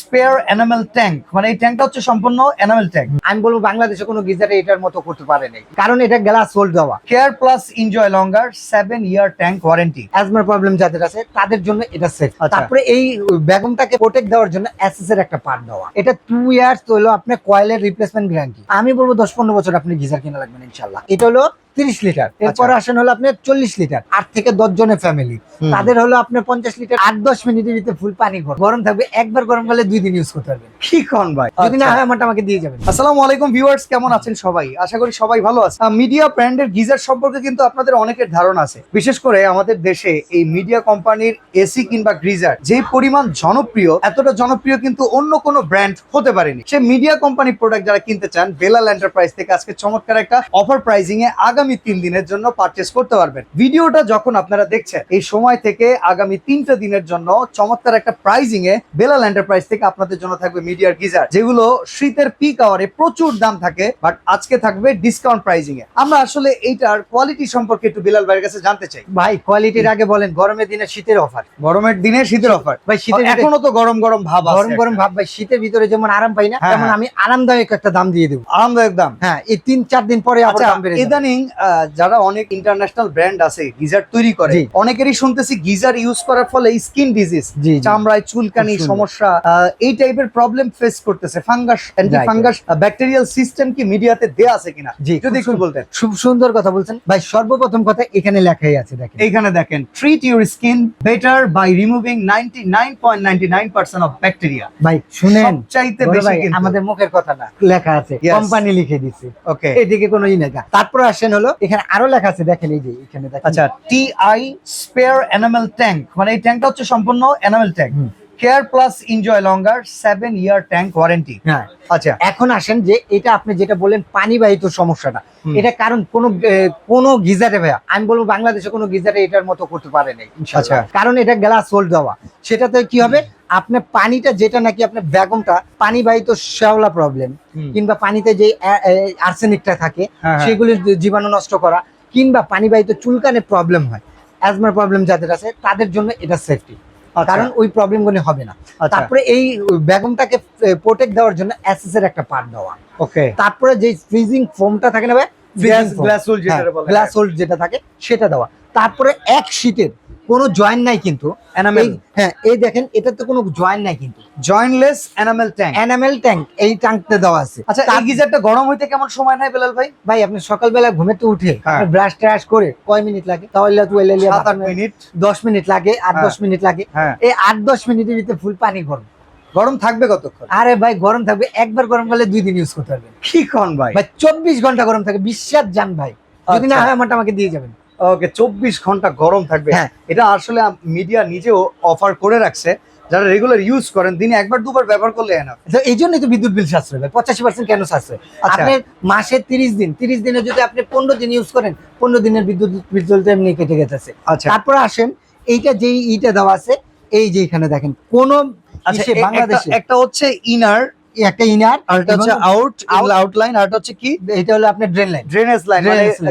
Spare enamel tank, মানে এই ট্যাঙ্কটা হচ্ছে সম্পূর্ণ এনামেল ট্যাঙ্ক। আমি বলবো বাংলাদেশে কোনো গিজারে এটার মতো করতে পারে নাই, কারণ এটা গ্লাস হোল্ড দেওয়া। Care plus enjoy longer 7 year tank warranty. অ্যাজমার problem যাদের আছে তাদের জন্য এটা সেফ। আচ্ছা। তারপরে এই বেগমটাকে প্রোটেক্ট দেওয়ার জন্য এসএস এর একটা পার্ট দেওয়া। এটা 2 ইয়ার্স হলো আপনার কয়েলের রিপ্লেসমেন্ট গ্যারান্টি। আমি বলবো 10-15 বছর আপনি গিজার কিনা লাগবেন ইনশাআল্লাহ। এটা হলো 30 লিটার। এরপর আসেন হলো আপনার 40 লিটার, 8 থেকে 10 জনের ফ্যামিলি, তাদের হলো আপনার 50 লিটার। 8-10 মিনিটের ভিতরে ফুল পানি গরম থাকবে, একবার গরম করলে 2 দিন ইউজ করতে পারবেন। কি কোন ভাই? যদি না হয় আমাকে দিয়ে যাবেন। আসসালামু আলাইকুম ভিউয়ার্স, কেমন আছেন সবাই? আশা করি সবাই ভালো আছেন। মিডিয়া ব্র্যান্ডের গিজার সম্পর্কে কিন্তু আপনাদের অনেকের ধারণা আছে। বিশেষ করে আমাদের দেশে এই মিডিয়া কোম্পানির এসি কিংবা গিজার যে পরিমাণ জনপ্রিয়, এতটা জনপ্রিয় কিন্তু অন্য কোনো ব্র্যান্ড হতে পারেনি। সে মিডিয়া কোম্পানি প্রোডাক্ট যারা কিনতে চান, বেলাল এন্টারপ্রাইজ থেকে আজকে চমৎকার একটা অফার প্রাইজিং এ আগামী 3 দিনের জন্য পারচেজ করতে পারবেন। ভিডিওটা যখন আপনারা দেখছেন এই সময় থেকে আগামী 3টা দিনের জন্য চমৎকার একটা প্রাইজিং এ বেলাল এন্টারপ্রাইজ থেকে আপনাদের জন্য থাকবে মিডিয়ার গিজার, যেগুলো শীতের পিক আওয়ারে প্রচুর দাম থাকে, বাট আজকে থাকবে ডিসকাউন্ট প্রাইজিং এ। আমরা আসলে এইটার কোয়ালিটি সম্পর্কে একটু বেলাল ভাইয়ের কাছে জানতে চাই। ভাই কোয়ালিটির আগে বলেন, গরমের দিনে শীতের অফার। গরমের দিনে শীতের অফার ভাই, শীতের এখনো তো গরম গরম ভাব আছে, গরম ভাব ভাই। শীতের ভিতরে যেমন আরাম পাই না, হ্যাঁ, তেমন আমি আরামদায়ক একটা দাম দিয়ে দেবো। আরামদায়ক দাম। হ্যাঁ, এই 3-4 দিন পরে আবার দাম বেড়ে যাবে। ইদানিং যারা অনেক ইন্টারন্যাশনাল ব্র্যান্ড আছে গিজার তৈরি করে, জি। অনেকেরই শুনতেছি গিজার ইউজ করার ফলে স্কিন ডিজিজ, জি, জি। চামড়ায় চুলকানি খুব সুন্দর। সমস্যা, এই টাইপের প্রবলেম ফেস করতেছে। Fungus, anti fungus bacterial system কি মিডিয়াতে দেয়া আছে কিনা জি, যদি একটু বলতেন। খুব সুন্দর কথা বলছেন ভাই। সর্বপ্রথম কথা এখানে লেখাই আছে, দেখেন এইখানে দেখেন, treat your skin better by removing 99.99% of bacteria. ভাই শুনেন, সবচাইতে বড় বেশি ভাই, কিন্তু আমাদের মুখের কথা না, লেখা আছে, Yes. কোম্পানি লিখে দিছে। ওকে, এদিকে কোনো ই না। তারপর আসেন হলো এখানে আরো লেখা আছে, দেখেন এই যে এখানে দেখেন। আচ্ছা, টিআই স্পেয়ার এনামেল ট্যাঙ্ক, মানে এই ট্যাঙ্কটা হচ্ছে সম্পূর্ণ enamel tank. Care plus enjoy longer 7 year tank warranty. হ্যাঁ, আচ্ছা, এখন আসেন যে এটা আপনি যেটা বললেন পানিবাহিত সমস্যাটা, এটা কারণ কোনো গিজারে ভাইয়া, আমি বলবো বাংলাদেশে কোনো গিজারে এটার মতো করতে পারে নাই ইনশাআল্লাহ। আচ্ছা। কারণ এটা গ্লাস হোল্ড দেওয়া। সেটাতে কি হবে, আপনার পানিটা যেটা নাকি আপনার বেগমটা পানিবাহিত শ্যাওলা প্রবলেম, কিংবা পানিতে যে আর্সেনিকটা থাকে হ্যাঁ। সেগুলির জীবাণু নষ্ট করা, কিংবা পানিবাহিত চুলকানের প্রবলেম হয়, অ্যাজমার প্রবলেম যাদের আছে তাদের জন্য এটা সেফটি, কারণ ওই প্রবলেম গুলো হবে না। তারপরে এই বেগমটাকে প্রোটেক্ট দেওয়ার জন্য এসএস এর একটা পার্ট দেওয়া। ওকে, তারপরে যে ফ্রিজিং ফোমটা থাকে না ভাই, গ্লাস হোল যেটা বলে, গ্লাস হোল্ড যেটা থাকে সেটা দেওয়া। তারপরে এক শীটের কোনো জয়েন্ট নাই কিন্তু এনামেল। হ্যাঁ, এই দেখেন এটাতে কোনো জয়েন্ট নাই কিন্তু, jointless enamel tank. Enamel tank এই ট্যাঙ্কতে দেওয়া আছে। আচ্ছা, এই গিজারটা গরম হইতে কেমন সময় নেয় বেলাল ভাই? ভাই আপনি সকালবেলা ঘুমেতে উঠে হ্যাঁ। ব্রাশ ট্রাশ করে কয় মিনিট লাগে? তাহলে 7-8 মিনিট, 10 মিনিট লাগে, 8-10 মিনিট লাগে। হ্যাঁ। এই 8-10 মিনিটের ভিতরে ফুল পানি গরম। গরম থাকবে কতক্ষণ? আরে ভাই গরম থাকবে, একবার গরম করলে 2 দিন ইউজ করতে পারবেন। কি কোন ভাই? ভাই 24 ঘন্টা গরম থাকে, বিশ্বাস জান ভাই। যদি না হয় আমাকে দিয়ে যাবেন। ওকে, 24 ঘন্টা গরম থাকবে। হ্যাঁ। এটা আসলে মিডিয়া নিজেও অফার করে রাখছে, যারা রেগুলার ইউজ করেন দিনে একবার দুবার ব্যবহার করলে এনাফ। তো এই জন্যই তো বিদ্যুৎ বিল সাশ্রয় ভাই, 85% কেন সাশ্রয়? আচ্ছা। আপনি মাসে 30 দিনে যদি আপনি 15 দিন ইউজ করেন, 15 দিনের বিদ্যুৎ বিল চলতে এমনি কেটে গেছে। আচ্ছা। তারপর আসেন এইটা যেই ইটা দেওয়া আছে, এই যে এখানে দেখেন কোন আচ্ছা, বাংলাদেশে একটা হচ্ছে ইনার, একটা ইনার, আর এটা হচ্ছে আউটলাইন, আর এটা হচ্ছে কি এটা হলো আপনার drain line, drainage line.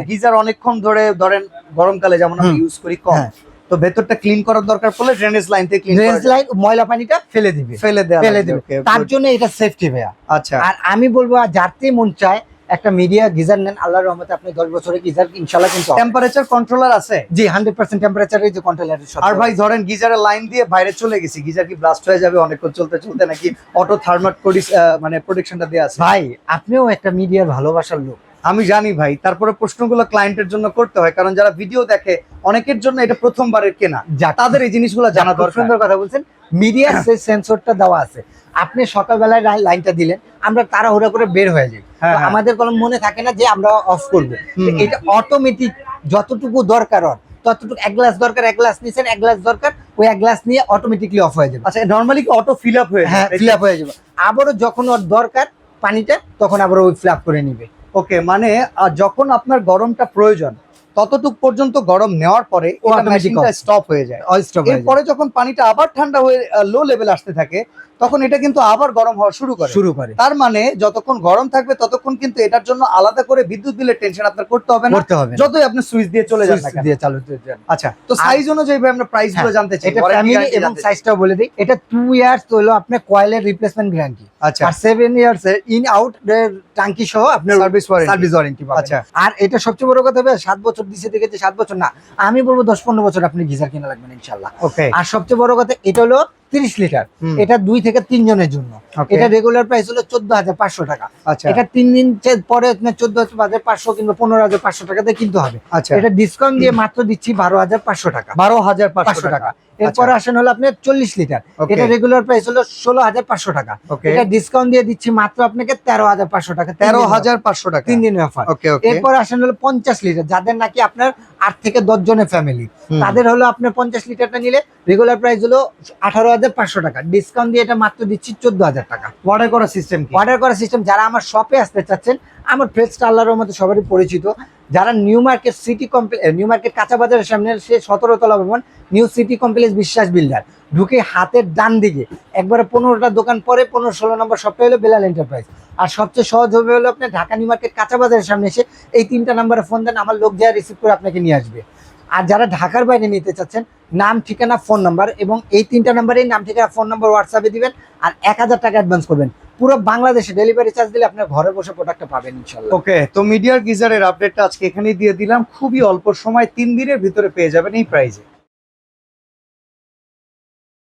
Geyser অনেকক্ষণ ধরে ধরেন গরমকালে যেমন আমরা ইউজ করি কম, হ্যাঁ। তো ভেতরটা ক্লিন করার দরকার পড়লে ড্রেনেজ লাইন থেকে ক্লিন ড্রেনেজ লাইন ময়লা পানিটা ফেলে দিবে, ফেলে দিবে। তার জন্য এটা সেফটি ভাইয়া। আচ্ছা, আর আমি বলবো যারতে মন চায় একটা মিডিয়া গিজার নেন, আল্লাহর রহমতে আপনি 10 বছরের গিজার ইনশাআল্লাহ কিন্তু টেম্পারেচার কন্ট্রোলার আছে। জি, 100% টেম্পারেচারে যে কন্ট্রোলার। আর ভাই ধরেন গিজারের লাইন দিয়ে বাইরে চলে গেছি, গিজার কি ব্লাস্ট হয়ে যাবে অনেকক্ষণ চলতে চলতে, নাকি অটো থার্মাল মানে প্রোটেকশনটা দেয়া আছে? ভাই আপনিও একটা মিডিয়ার ভালোবাসার লোক, আমি জানি ভাই, তারপরে প্রশ্নগুলো ক্লায়েন্টের জন্য করতে হয়, কারণ যারা ভিডিও দেখে অনেকের জন্য এটা প্রথমবারের কেনা, তাদের এই জিনিসগুলো জানা দরকার। সুন্দর কথা বলছেন। মিডিয়ার যে সেন্সরটা দেওয়া আছে, আপনি সকালবেলায় লাইনটা দিলেন, আমরা তাড়াহুড়া করে বের হয়ে যাই, হ্যাঁ, তো হ্যাঁ। আমাদের কোনো মনে থাকে না যে আমরা অফ করবো। তো এটা অটোমেটিক যতটুকু দরকার ততটুকু, 1 গ্লাস দরকার 1 গ্লাস নিছেন, 1 গ্লাস দরকার ওই 1 গ্লাস নিয়ে অটোমেটিকলি অফ হয়ে যাবে। আচ্ছা, নরমালি কি অটো ফিল আপ হয়ে যায়? হ্যাঁ, ফিল আপ হয়ে যাবে। আবারও যখন ওর দরকার পানিটা, তখন আবার ওই ফিল আপ করে নিবে। ওকে, মানে যখন আপনার গরমটা প্রয়োজন ততটুক পর্যন্ত গরম নেওয়ার পরে automatic স্টপ হয়ে যায়। All stop হয়ে এরপরে যখন পানিটা আবার ঠান্ডা হয়ে লো লেভেল আসতে থাকে, তখন এটা কিন্তু আবার গরম হওয়া শুরু করে। তার মানে যতক্ষণ গরম থাকবে ততক্ষণ কিন্তু এটার জন্য আলাদা করে বিদ্যুৎ বিলের টেনশন আপনার করতে হবে না, যতই আপনি সুইচ দিয়ে চলে যান না কেন। দিয়ে চালু যান। আচ্ছা, তো সাইজ অনুযায়ী ভাই আমরা প্রাইস গুলো জানতে চাই। এটা ফ্যামিলি এবং সাইজটাও বলে দিই। এটা 2 ইয়ার্স হলো আপনার কয়েলের রিপ্লেসমেন্ট গ্যারান্টি। আচ্ছা, আর 7 ইয়ার্স এর ইন আউট টাঙ্কি সহ আপনার সার্ভিস ওয়ারেন্টি পাবেন। আচ্ছা, আর এটা সবচেয়ে বড় কথা হবে 7 বছর দিছে থেকে যে 7 বছর না, আমি বলবো 10-15 বছর আপনি গিজার কিনা লাগবেন ইনশাআল্লাহ। ওকে। আর সবচেয়ে বড় কথা এটা হলো 30 লিটার। এটা 2 থেকে 3 জনের জন্য। এটা রেগুলার প্রাইস হলো 14,500 টাকা। আচ্ছা, এটা 3 দিন পরে আপনার 14,500 কিংবা 15,500 টাকাতে কিনতে হবে। আচ্ছা, এটা ডিসকাউন্ট দিয়ে মাত্র দিচ্ছি 12,500 টাকা। 12,500 টাকা। এরপর আসেন হলো আপনার 40 লিটার। এটা রেগুলার প্রাইস হলো 16,500 টাকা। এটা ডিসকাউন্ট দিয়ে দিচ্ছি মাত্র আপনাকে 13,500 টাকা। 13,500 টাকা 3 দিনের অফার। এরপর আসেন হলো 50 লিটার, যাদের নাকি আপনার 8 থেকে 10 জনের ফ্যামিলি, তাদের হলো আপনার 50 লিটারটা নিলে রেগুলার প্রাইস হলো 18,500 টাকা। ডিসকাউন্ট দিয়ে এটা মাত্র দিচ্ছি 14,000 টাকা। অর্ডার করার সিস্টেম কি? অর্ডার করার সিস্টেম, যারা আমার শপে আসতে চাচ্ছেন, আমার ফ্রেশটা আল্লাহর মধ্যে সবারই পরিচিত, যারা new market city complex, new market কাঁচা বাজারের সামনে সে 17 তলা ভবন নিউ সিটি কমপ্লেক্স বিশ্বাস বিল্ডার ঢুকে হাতের ডান দিকে একবারে 15টা দোকান পরে 15-16 নম্বর শপটা হলো বেলাল এন্টারপ্রাইজ। আর সবচেয়ে সহজ হবে হলো আপনি ঢাকা নিউ মার্কেট কাঁচা বাজারের সামনে এসে এই 3টা নাম্বারে ফোন দেন, আমার লোক যা রিসিভ করে আপনাকে নিয়ে আসবে। আর যারা ঢাকার বাইরে নিতে চাচ্ছেন, নাম ঠিকানা ফোন নাম্বার এবং এই 3টা নাম্বারে নাম ঠিকানা ফোন নাম্বার হোয়াটসঅ্যাপে দিবেন আর 1,000 টাকা অ্যাডভান্স করবেন। পুরো বাংলাদেশে ডেলিভারি চার্জ দিলে আপনার ঘরে বসে প্রোডাক্টটা পাবেন ইনশাআল্লাহ। ওকে, তো মিডিয়ার গিজারের আপডেটটা আজকে এখানেই দিয়ে দিলাম। খুবই অল্প সময় 3 দিনের ভিতরে পেয়ে যাবেন এই প্রাইসে।